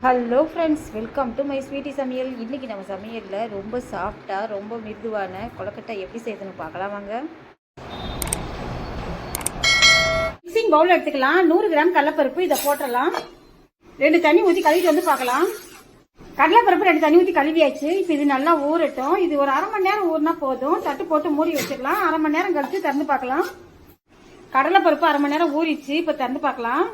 Hello friends, welcome to my sweetie சமையல். இன்றைக்கி நம்ம சமையலில் ரொம்ப சாஃப்டாக ரொம்ப மிருதுவான கொழுக்கட்டை எப்படி செய்யுதுன்னு பார்க்கலாம் வாங்க. மிக்சிங் பவுல் எடுத்துக்கலாம். 100 கிராம் கடலைப்பருப்பு இதை போட்டுடலாம். 2 தண்ணி ஊற்றி கழுவிட்டு வந்து பார்க்கலாம். கடலைப்பருப்பு 2 தண்ணி ஊற்றி கழுவியாச்சு. இப்போ இது நல்லா ஊறட்டும். இது ஒரு அரை மணி நேரம் ஊறினா போதும். தட்டு போட்டு மூடி வச்சிடலாம். அரை மணி நேரம் கழித்து திறந்து பார்க்கலாம். கடலைப்பருப்பு அரை மணி நேரம் ஊறிச்சு. இப்போ திறந்து பார்க்கலாம்.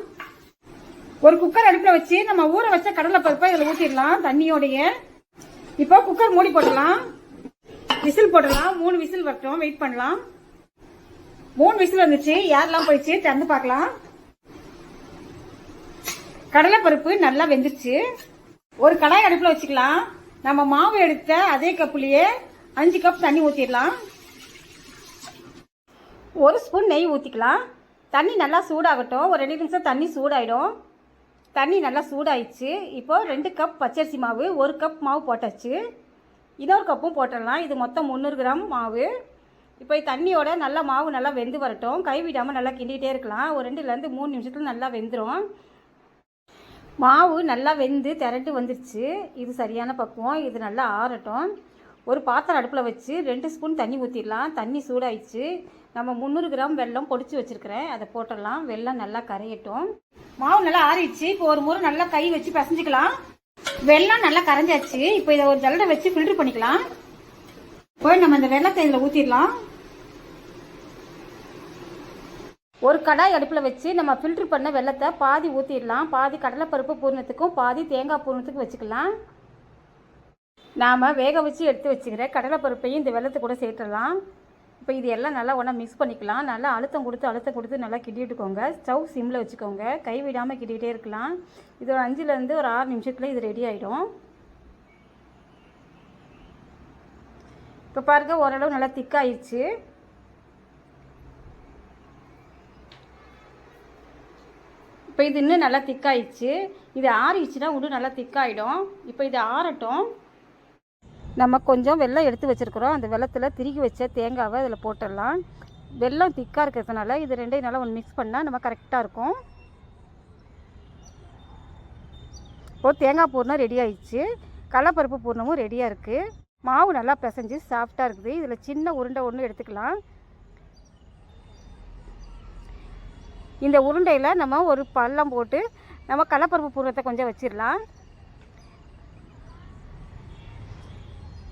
ஒரு குக்கர் அடுப்புல வச்சு நம்ம ஊற வச்ச கடலை பருப்பை இதுல ஊத்திடலாம் தண்ணியோடைய. இப்போ குக்கர் மூடி போடலாம். விசில் போடலாம். 3 விசில் வரட்டும். வெயிட் பண்ணலாம். 3 விசில் வந்துச்சு. யாரெல்லாம் போயிடுச்சு திறந்து பார்க்கலாம். கடலை பருப்பு நல்லா வெந்துருச்சு. ஒரு கடாய் அடுப்புல வச்சுக்கலாம். நம்ம மாவு எடுத்த அதே கப்புலயே 5 கப் தண்ணி ஊத்திடலாம். 1 ஸ்பூன் நெய் ஊத்திக்கலாம். தண்ணி நல்லா சூடாகட்டும். ஒரு 2 நிமிஷம் தண்ணி சூடாயிடும். தண்ணி நல்லா சூடாயிடுச்சு. இப்போது 2 கப் பச்சரிசி மாவு, 1 கப் மாவு போட்டாச்சு. இன்னொரு கப்பும் போட்டுடலாம். இது மொத்தம் 300 கிராம் மாவு. இப்போ தண்ணியோட நல்லா மாவு நல்லா வெந்து வரட்டும். கைவிடாமல் நல்லா கிண்டிகிட்டே இருக்கலாம். ஒரு 2லேருந்து 3 நிமிஷத்தில் நல்லா வெந்துடும். மாவு நல்லா வெந்து திரண்டு வந்துருச்சு. இது சரியான பக்குவம். இது நல்லா ஆறட்டும். ஒரு பாத்திரம் அடுப்பில் வச்சு 2 ஸ்பூன் தண்ணி ஊற்றிடலாம். தண்ணி சூடாயிடுச்சு. நம்ம 300 கிராம் வெல்லம் பொடிச்சு வச்சுருக்கிறேன், அதை போட்டுடலாம். வெல்லம் நல்லா கரையட்டும். மாவு நல்லா ஆறிடுச்சு. இப்போ ஒரு முறை நல்லா கை வச்சு பிசைஞ்சிக்கலாம். வெல்லம் நல்லா கரைஞ்சாச்சு. இப்போ இதை ஒரு ஜல்லடை வச்சு ஃபில்டர் பண்ணிக்கலாம். போய் நம்ம இந்த வெல்லத்தை இதில் ஊற்றிடலாம். ஒரு கடாய் அடுப்பில் வச்சு நம்ம ஃபில்டர் பண்ண வெல்லத்தை பாதி ஊற்றிடலாம். பாதி கடலைப்பருப்பு பூர்ணத்துக்கும் பாதி தேங்காய் பூர்ணத்துக்கும் வச்சுக்கலாம். நாம் வேக வச்சு எடுத்து வச்சுக்கிற கடலைப்பருப்பையும் இந்த வெல்லத்தை கூட சேர்த்துடலாம். இப்போ இது எல்லாம் நல்லா ஒன்றா மிக்ஸ் பண்ணிக்கலாம். நல்லா அழுத்தம் கொடுத்து நல்லா கிண்டிட்டுக்கோங்க. ஸ்டவ் சிம்மில் வச்சுக்கோங்க. கை விடாமல் கிண்டிகிட்டே இருக்கலாம். இது ஒரு 5லேருந்து ஒரு 6 நிமிஷத்தில் இது ரெடி ஆகிடும். இப்போ பாருங்கள், ஓரளவு நல்லா திக்காயிடுச்சு. இப்போ இது இன்னும் நல்லா திக்காயிடுச்சு. இது ஆறிடுச்சுன்னா இன்னும் நல்லா திக்காயிடும். இப்போ இது ஆறட்டும். நம்ம கொஞ்சம் வெல்லம் எடுத்து வச்சுருக்குறோம். அந்த வெல்லத்தில் திருகி வச்ச தேங்காவை அதில் போட்டுடலாம். வெல்லம் திக்காக இருக்கிறதுனால இது ரெண்டையும் நல்லா ஒன்று மிக்ஸ் பண்ணால் நம்ம கரெக்டாக இருக்கும். இப்போது தேங்காய் பூர்ணம் ரெடி ஆயிடுச்சு. கடலைப்பருப்பு பூர்ணமும் ரெடியாக இருக்குது. மாவு நல்லா பிசைஞ்சு சாஃப்டாக இருக்குது. இதில் சின்ன உருண்டை ஒன்று எடுத்துக்கலாம். இந்த உருண்டையில் நம்ம ஒரு பள்ளம் போட்டு நம்ம கடலைப்பருப்பு பூர்ணத்தை கொஞ்சம் வச்சிடலாம்.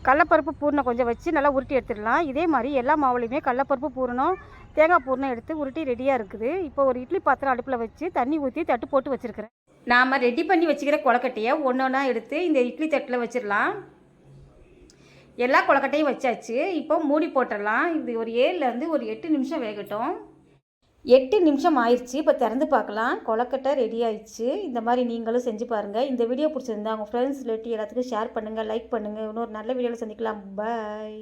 கடலைப்பருப்பு பூர்ணம் கொஞ்சம் வச்சு நல்லா உருட்டி எடுத்துடலாம். இதே மாதிரி எல்லா மாவுலையுமே கடலைப்பருப்பு பூரணம் தேங்காய் பூர்ணம் எடுத்து உருட்டி ரெடியாக இருக்குது. இப்போ ஒரு இட்லி பாத்திரம் அடுப்பில் வச்சு தண்ணி ஊற்றி தட்டு போட்டு வச்சுருக்கிறேன். நாம் ரெடி பண்ணி வச்சுக்கிற கொழுக்கட்டையை ஒன்று ஒன்றா எடுத்து இந்த இட்லி தட்டில் வச்சிடலாம். எல்லா கொழுக்கட்டையும் வச்சாச்சு. இப்போ மூடி போட்டுடலாம். இது ஒரு 7லேருந்து ஒரு 8 நிமிஷம் வேகட்டும். 8 நிமிஷம் ஆயிடுச்சு. இப்போ திறந்து பார்க்கலாம். கொழுக்கட்டை ரெடி ஆயிடுச்சு. இந்த மாதிரி நீங்களும் செஞ்சு பாருங்கள். இந்த வீடியோ பிடிச்சிருந்தா உங்கள் ஃப்ரெண்ட்ஸ் ரிலேட்டிவ் எல்லாத்துக்கும் ஷேர் பண்ணுங்கள், லைக் பண்ணுங்கள். இன்னொரு நல்ல வீடியோவில் சந்திக்கலாம். பாய்.